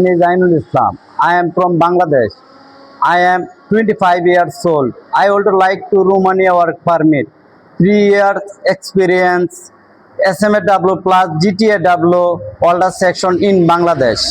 name is Ainul Islam. I am from Bangladesh. I am 25 years old. I would like to Romania work permit. 3 years experience, SMAW plus GTAW, older section in Bangladesh.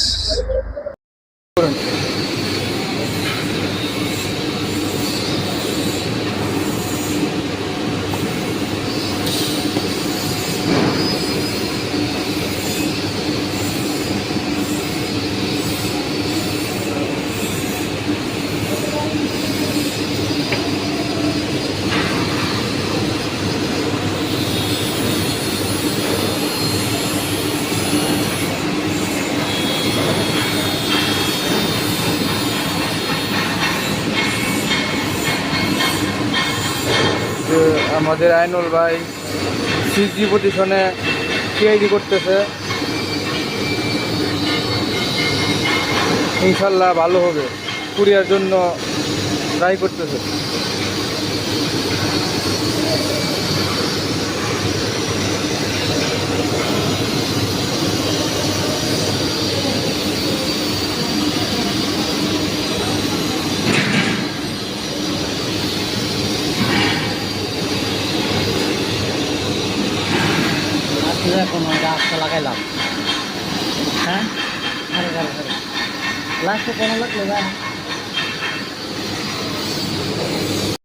যে আমাদের আইনুল ভাই CG পজিশনে PID করতেছে, ইনশাল্লাহ ভালো হবে। Courier জন্য try করতেছে। কোনো গাছটা লাগাইলাম, হ্যাঁ লাস্টে কোনো লাগলো